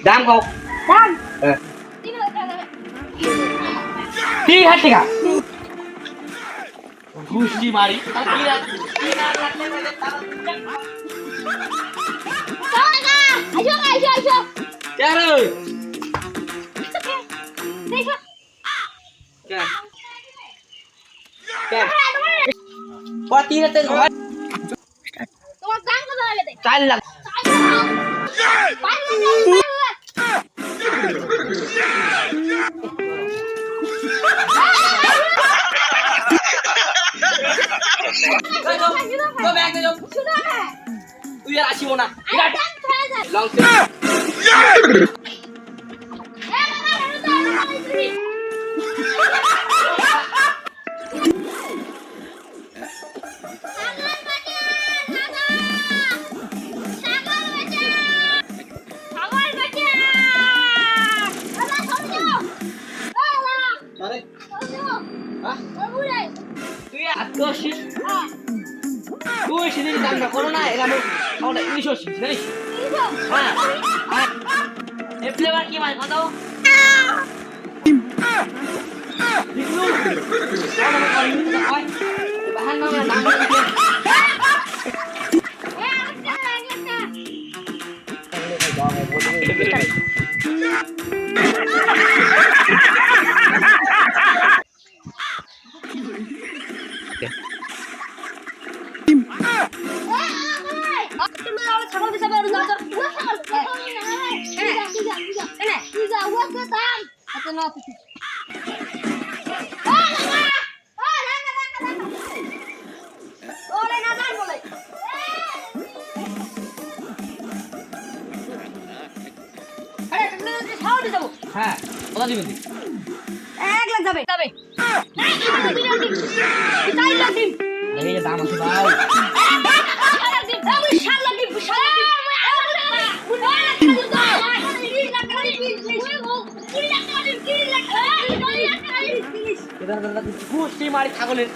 দাম কও দাম ঠিক আছে ঠিক আছে গুষ্টি মারি चाल लाख তুই সেদিন দামটা করো না এরা আমাদের 1980 জানিস হ্যাঁ এই ফ্লেভার কি মাছ কত হ্যাঁ কথা দিবেন 1 লাখ যাবে যাবে এই দাম আছে ভাই গুষ্টি মারি ছাগলের